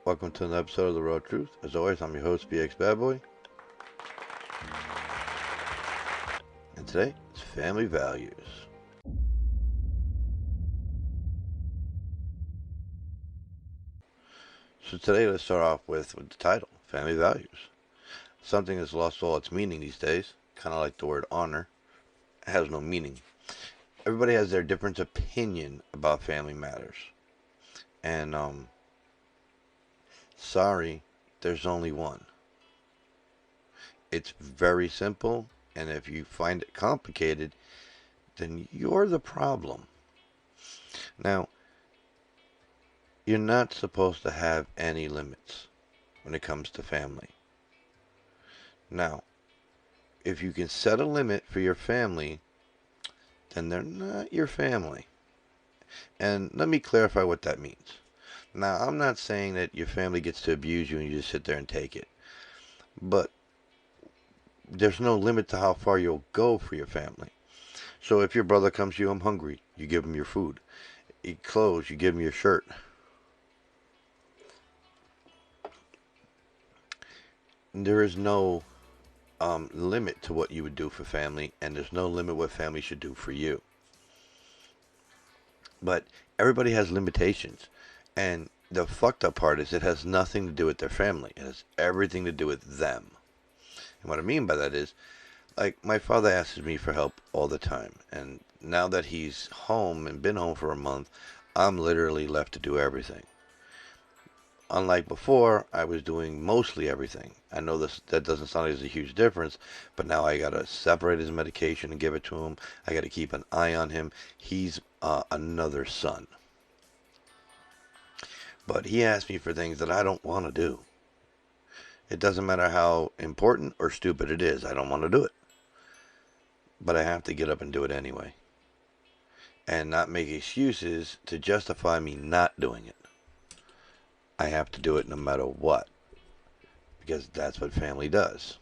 Welcome to another episode of The Raw Truth. As always, I'm your host, BX Bad Boy. And today, it's family values. So today, let's start off with the title, Family Values. Something that's lost all its meaning these days, kind of like the word honor. It has no meaning. Everybody has their different opinion about family matters. And, sorry, there's only one. It's very simple, and if you find it complicated, then you're the problem. Now, you're not supposed to have any limits when it comes to family. Now, if you can set a limit for your family, then they're not your family. And let me clarify what that means. Now, I'm not saying that your family gets to abuse you and you just sit there and take it. But there's no limit to how far you'll go for your family. So if your brother comes to you, I'm hungry, you give him your food. Eat clothes, you give him your shirt. There is no limit to what you would do for family, and there's no limit what family should do for you. But everybody has limitations, and the fucked up part is it has nothing to do with their family. It has everything to do with them. And what I mean by that is, like, my father asks me for help all the time, and now that he's home and been home for a month, I'm literally left to do everything. Unlike before, I was doing mostly everything. I know that doesn't sound like there's a huge difference, but now I gotta separate his medication and give it to him. I gotta keep an eye on him. He's another son. But he asks me for things that I don't want to do. It doesn't matter how important or stupid it is. I don't want to do it. But I have to get up and do it anyway. And not make excuses to justify me not doing it. I have to do it no matter what, because that's what family does.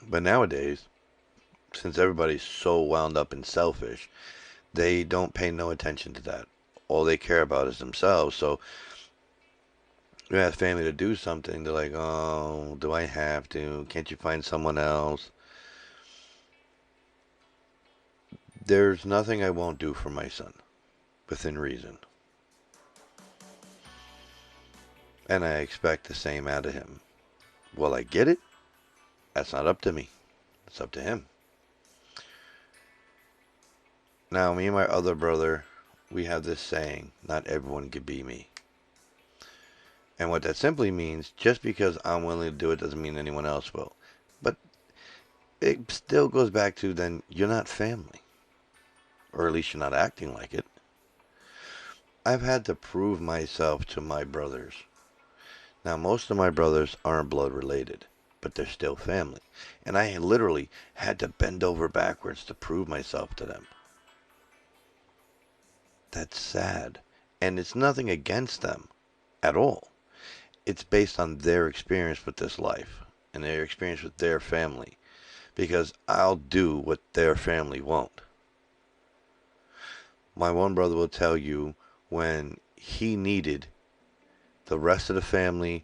But nowadays, since everybody's so wound up and selfish, they don't pay no attention to that. All they care about is themselves. So you ask family to do something, they're like, oh, do I have to? Can't you find someone else? There's nothing I won't do for my son, within reason. And I expect the same out of him. Will I get it? That's not up to me. It's up to him. Now, me and my other brother, we have this saying, not everyone can be me. And what that simply means, just because I'm willing to do it doesn't mean anyone else will. But it still goes back to, then you're not family. Or at least you're not acting like it. I've had to prove myself to my brothers. Now, most of my brothers aren't blood related, but they're still family. And I literally had to bend over backwards to prove myself to them. That's sad. And it's nothing against them at all. It's based on their experience with this life and their experience with their family. Because I'll do what their family won't. My one brother will tell you when he needed the rest of the family,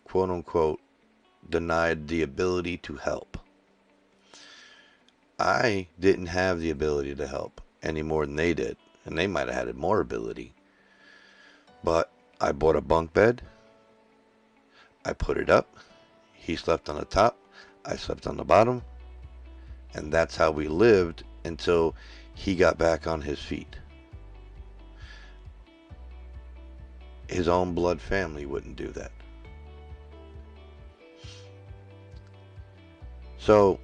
quote unquote, denied the ability to help. I didn't have the ability to help any more than they did, and they might have had more ability. But I bought a bunk bed, I put it up, he slept on the top, I slept on the bottom, and that's how we lived until he got back on his feet. His own blood family wouldn't do that. So,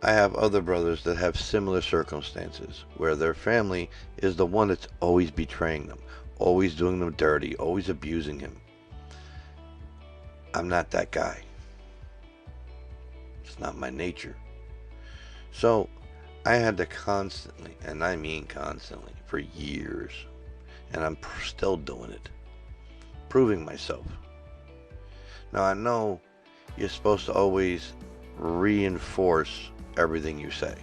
I have other brothers that have similar circumstances where their family is the one that's always betraying them, always doing them dirty, always abusing him. I'm not that guy. It's not my nature. So, I had to constantly, and I mean constantly, for years, and I'm still doing it, proving myself. Now, I know you're supposed to always reinforce everything you say.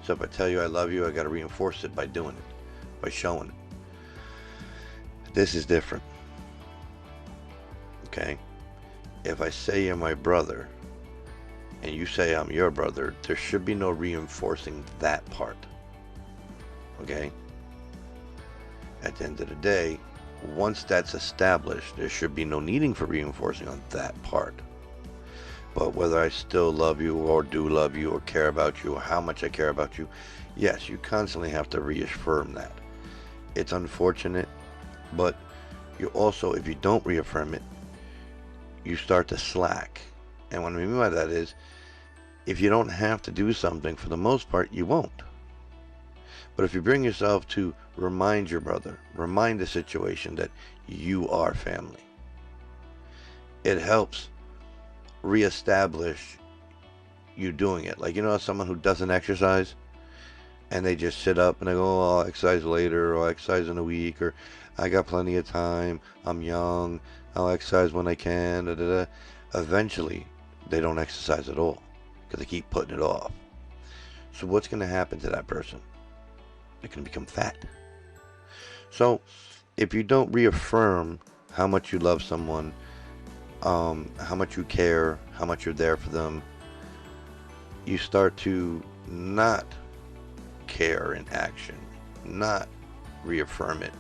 So if I tell you I love you, I got to reinforce it by doing it, by showing it. This is different. Okay? If I say you're my brother and you say I'm your brother, there should be no reinforcing that part. Okay? At the end of the day, once that's established, there should be no needing for reinforcing on that part. But whether I still love you or do love you or care about you or how much I care about you, yes, you constantly have to reaffirm that. It's unfortunate, but you also, if you don't reaffirm it, you start to slack. And what I mean by that is, if you don't have to do something, for the most part, you won't. But if you bring yourself to remind your brother, remind the situation that you are family, it helps reestablish you doing it. Like, someone who doesn't exercise and they just sit up and they go, oh, I'll exercise later, or I'll exercise in a week, or I got plenty of time, I'm young, I'll exercise when I can, da, da, da. Eventually, they don't exercise at all because they keep putting it off. So what's going to happen to that person? They're going to become fat. So if you don't reaffirm how much you love someone, how much you care, how much you're there for them, you start to not care in action, not reaffirm it,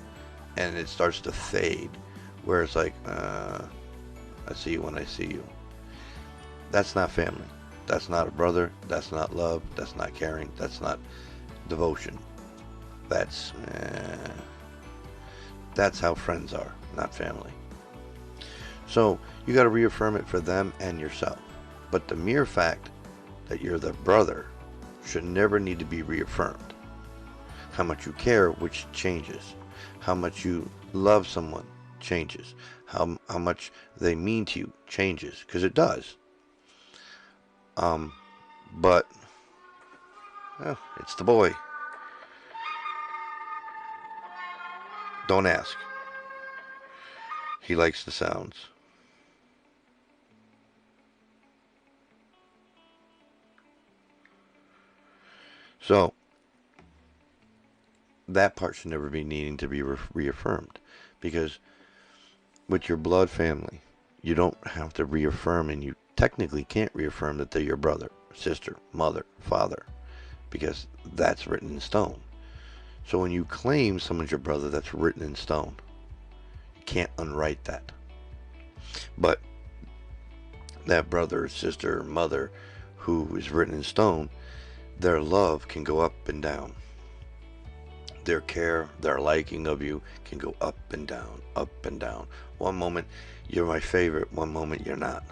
and it starts to fade, where it's like, I see you when I see you. That's not family. That's not a brother. That's not love. That's not caring. That's not devotion. That's how friends are, not family. So you got to reaffirm it for them and yourself. But the mere fact that you're their brother should never need to be reaffirmed. How much you care, which changes. How much you love someone changes. How much they mean to you changes, because it does. But it's the boy. Don't ask. He likes the sounds. So that part should never be needing to be reaffirmed, because with your blood family, you don't have to reaffirm, and you technically can't reaffirm that they're your brother, sister, mother, father, because that's written in stone. So when you claim someone's your brother, that's written in stone. You can't unwrite that. But that brother, sister, mother who is written in stone, their love can go up and down. Their care, their liking of you can go up and down, up and down. One moment, you're my favorite. One moment, you're not.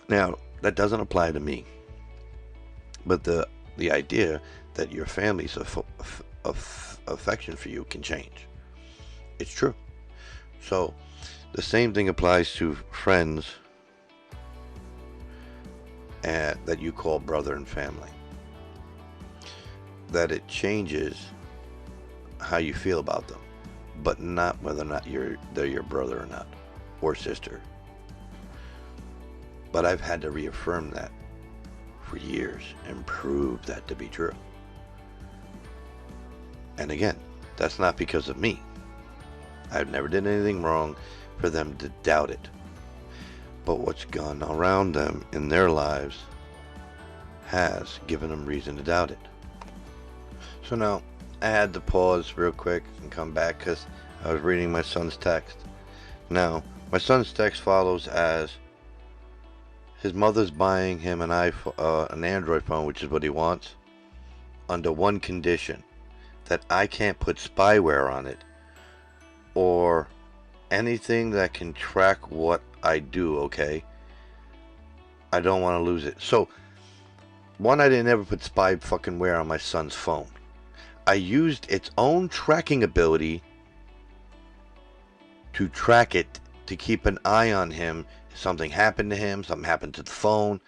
Now, that doesn't apply to me. But the idea that your family's affection for you can change. It's true. So, the same thing applies to friends that you call brother and family. That it changes how you feel about them, but not whether or not they're your brother or not, or sister. But I've had to reaffirm that for years and prove that to be true. And again, that's not because of me. I've never done anything wrong for them to doubt it. But what's gone around them in their lives has given them reason to doubt it. So now, I had to pause real quick and come back because I was reading my son's text. Now, my son's text follows as his mother's buying him an Android phone, which is what he wants, under one condition, that I can't put spyware on it or anything that can track what I do, okay? I don't want to lose it. So, one, I didn't ever put spy fucking ware on my son's phone. I used its own tracking ability to track it, to keep an eye on him. If something happened to him, something happened to the phone,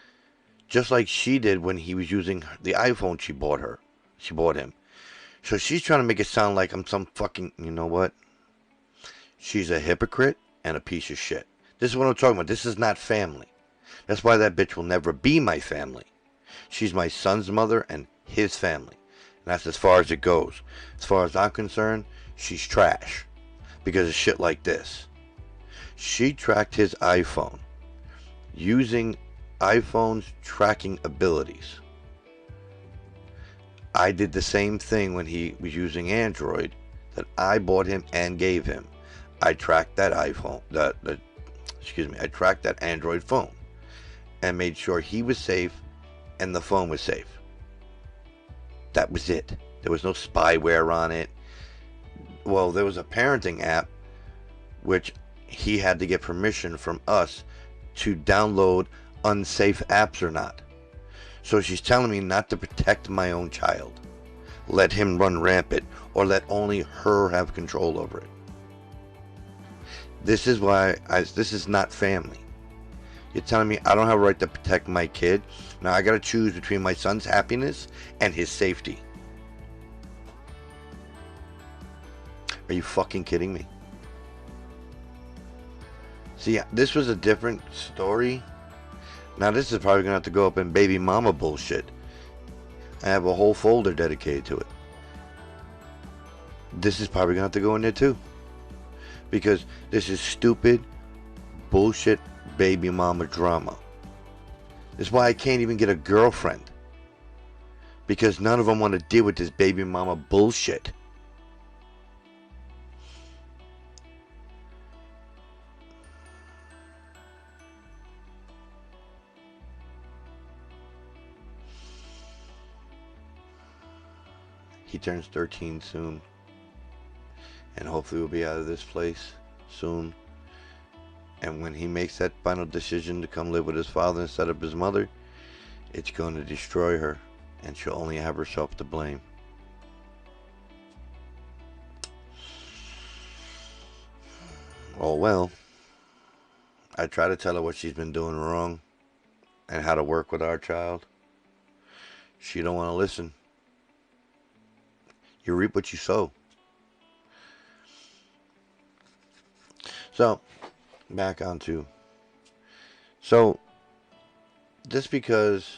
just like she did when he was using the iPhone she bought him. So she's trying to make it sound like I'm some fucking, you know what? She's a hypocrite and a piece of shit. This is what I'm talking about. This is not family. That's why that bitch will never be my family. She's my son's mother and his family. And that's as far as it goes. As far as I'm concerned, she's trash. Because of shit like this. She tracked his iPhone using iPhone's tracking abilities. I did the same thing when he was using Android that I bought him and gave him. I tracked that I tracked that Android phone and made sure he was safe and the phone was safe. That was it. There was no spyware on it. Well, there was a parenting app which he had to get permission from us to download unsafe apps or not. So she's telling me not to protect my own child. Let him run rampant or let only her have control over it. This is why this is not family. You're telling me I don't have a right to protect my kid? Now I gotta choose between my son's happiness and his safety. Are you fucking kidding me? See, this was a different story. Now this is probably gonna have to go up in baby mama bullshit. I have a whole folder dedicated to it. This is probably gonna have to go in there too. Because this is stupid bullshit baby mama drama. This is why I can't even get a girlfriend. Because none of them want to deal with this baby mama bullshit. He turns 13 soon. And hopefully we'll be out of this place soon. And when he makes that final decision to come live with his father instead of his mother, it's going to destroy her. And she'll only have herself to blame. Oh well. I try to tell her what she's been doing wrong. And how to work with our child. She don't want to listen. You reap what you sow. So, back onto. So, just because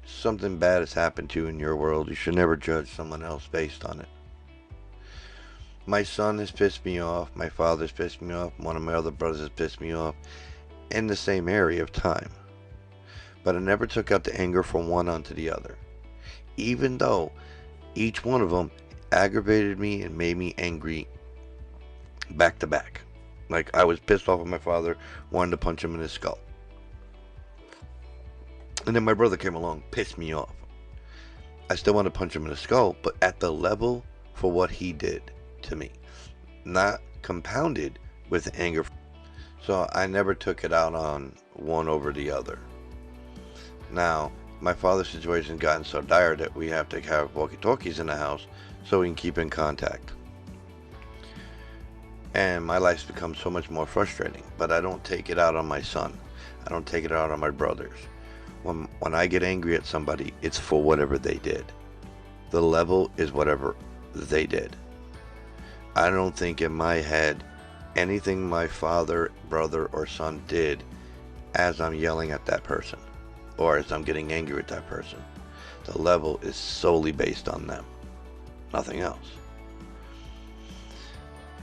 something bad has happened to you in your world, you should never judge someone else based on it. My son has pissed me off. My father's pissed me off. One of my other brothers has pissed me off. In the same area of time. But I never took out the anger from one onto the other. Even though each one of them aggravated me and made me angry back to back. Like I was pissed off at my father, wanted to punch him in his skull. And then my brother came along, pissed me off. I still want to punch him in the skull, but at the level for what he did to me. Not compounded with anger. So I never took it out on one over the other. Now, my father's situation has gotten so dire that we have to have walkie-talkies in the house so we can keep in contact. And my life's become so much more frustrating. But I don't take it out on my son. I don't take it out on my brothers. When I get angry at somebody, it's for whatever they did. The level is whatever they did. I don't think in my head anything my father, brother, or son did as I'm yelling at that person. Or as I'm getting angry at that person. The level is solely based on them. Nothing else.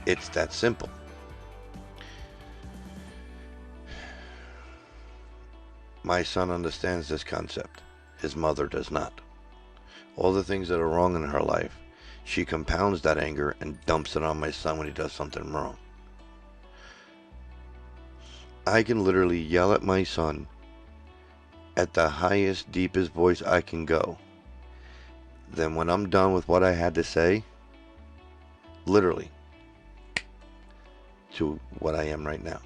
It's that simple. My son understands this concept. His mother does not. All the things that are wrong in her life, she compounds that anger and dumps it on my son when he does something wrong. I can literally yell at my son at the highest, deepest voice I can go. Then when I'm done with what I had to say, literally, to what I am right now,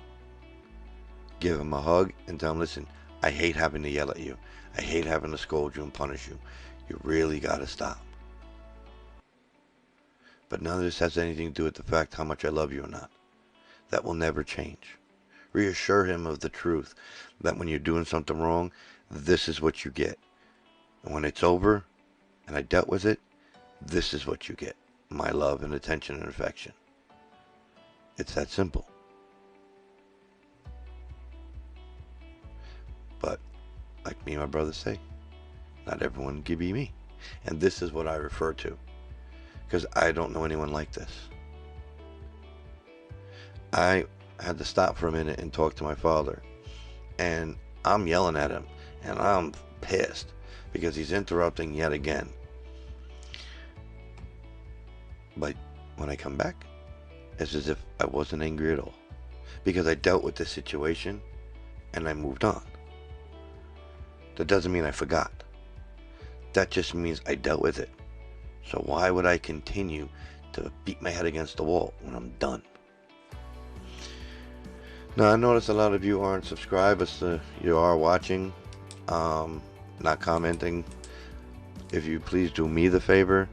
give him a hug and tell him, listen, I hate having to yell at you. I hate having to scold you and punish you. You really gotta stop. But none of this has anything to do with the fact how much I love you or not. That will never change. Reassure him of the truth that when you're doing something wrong, this is what you get. And when it's over and I dealt with it, this is what you get. My love and attention and affection. It's that simple. But, like me and my brother say, not everyone can be me. And this is what I refer to, because I don't know anyone like this. I had to stop for a minute and talk to my father, and I'm yelling at him, and I'm pissed because he's interrupting yet again. But when I come back, it's as if I wasn't angry at all, because I dealt with the situation and I moved on. That doesn't mean I forgot. That just means I dealt with it. So why would I continue to beat my head against the wall when I'm done? Now, I notice a lot of you aren't subscribed, but you are watching, not commenting. If you please do me the favor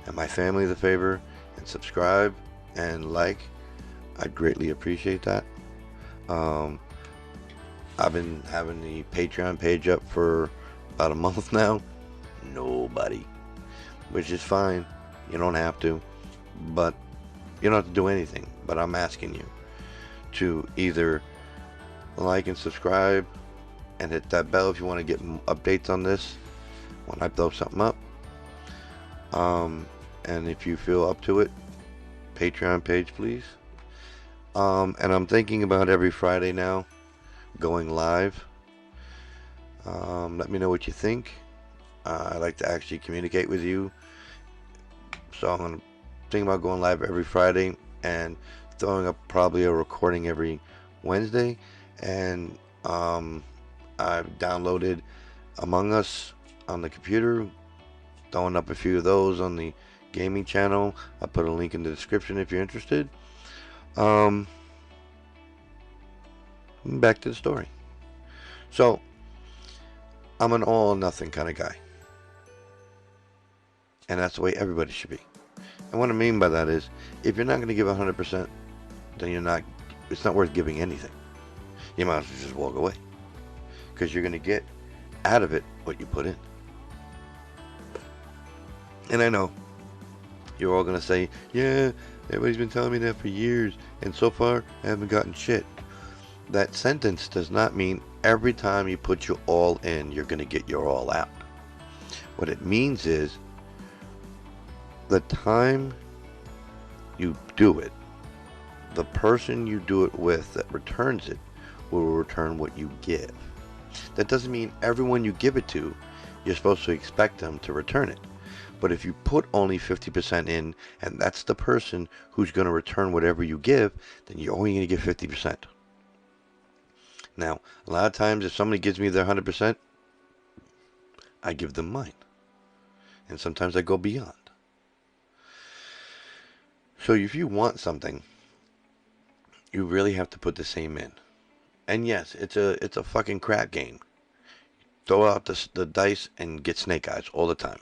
and my family the favor and subscribe and like, I'd greatly appreciate that. I've been having the Patreon page up for about a month now. Nobody, which is fine. You don't have to, but you don't have to do anything. But I'm asking you to either like and subscribe and hit that bell if you want to get updates on this when I throw something up. And if you feel up to it, Patreon page, please. And I'm thinking about every Friday now going live. Let me know what you think. I like to actually communicate with you, so I'm going to think about going live every Friday and throwing up probably a recording every Wednesday. And I've downloaded Among Us on the computer, throwing up a few of those on the gaming channel. I'll put a link in the description if you're interested. Back to the story. So I'm an all or nothing kind of guy, and that's the way everybody should be. And what I mean by that is, if you're not going to give 100%, then it's not worth giving anything. You might as well just walk away, because you're going to get out of it what you put in. And I know you're all going to say, yeah, everybody's been telling me that for years, and so far I haven't gotten shit. That sentence does not mean every time you put your all in, you're going to get your all out. What it means is, the time you do it, the person you do it with that returns it will return what you give. That doesn't mean everyone you give it to, you're supposed to expect them to return it. But if you put only 50% in, and that's the person who's going to return whatever you give, then you're only going to get 50%. Now, a lot of times if somebody gives me their 100%, I give them mine. And sometimes I go beyond. So if you want something, you really have to put the same in. And yes, it's a fucking crap game. Throw out the dice and get snake eyes all the time.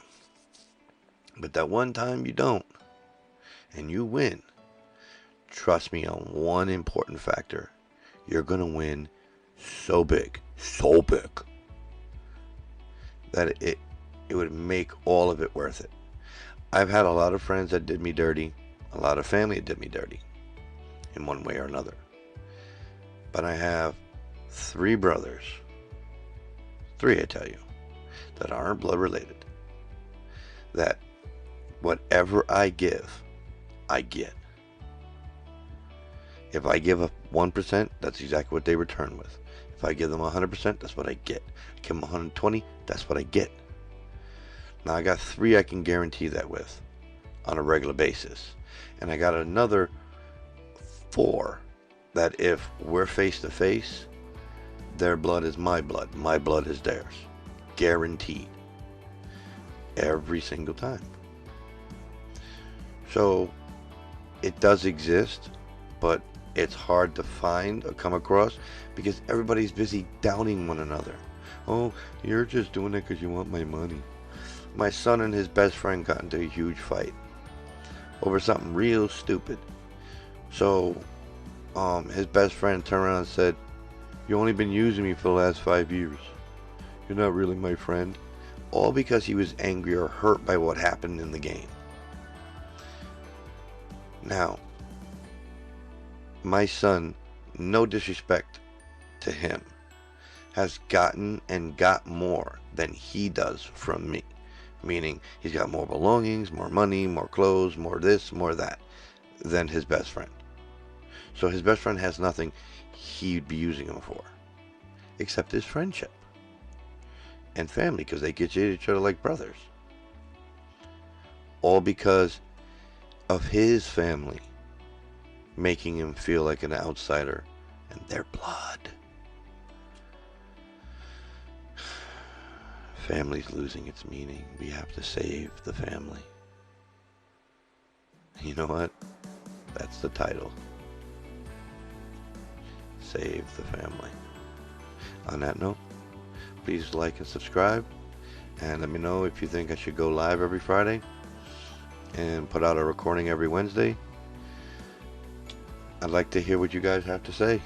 But that one time you don't, and you win, trust me on one important factor. You're going to win so big, that it would make all of it worth it. I've had a lot of friends that did me dirty, a lot of family that did me dirty, in one way or another. But I have 3 brothers, 3 I tell you, that aren't blood related, that whatever I give, I get. If I give up 1%, that's exactly what they return with. If I give them 100%, that's what I get. I give them 120, that's what I get. Now I got 3 I can guarantee that with on a regular basis. And I got another 4 that if we're face to face, their blood is my blood is theirs. Guaranteed. Every single time. So it does exist, but it's hard to find or come across because everybody's busy doubting one another. Oh, you're just doing it because you want my money. My son and his best friend got into a huge fight over something real stupid. So his best friend turned around and said, "You only been using me for the last 5 years. You're not really my friend." All because he was angry or hurt by what happened in the game. Now, my son, no disrespect to him, has gotten and got more than he does from me. meaning he's got more belongings, more money, more clothes, more this, more that, than his best friend. So his best friend has nothing he'd be using him for, except his friendship and family, because they get each other like brothers. All because of his family making him feel like an outsider and their blood. Family's losing its meaning. We have to save the family. You know what? That's the title. Save the family. On that note, please like and subscribe, and let me know if you think I should go live every Friday and put out a recording every Wednesday. I'd like to hear what you guys have to say.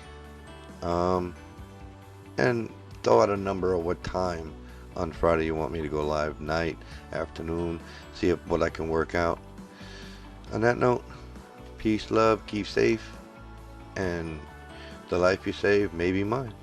And throw out a number of what time on Friday you want me to go live, night, afternoon, see what I can work out. On that note, peace, love, keep safe, and the life you save may be mine.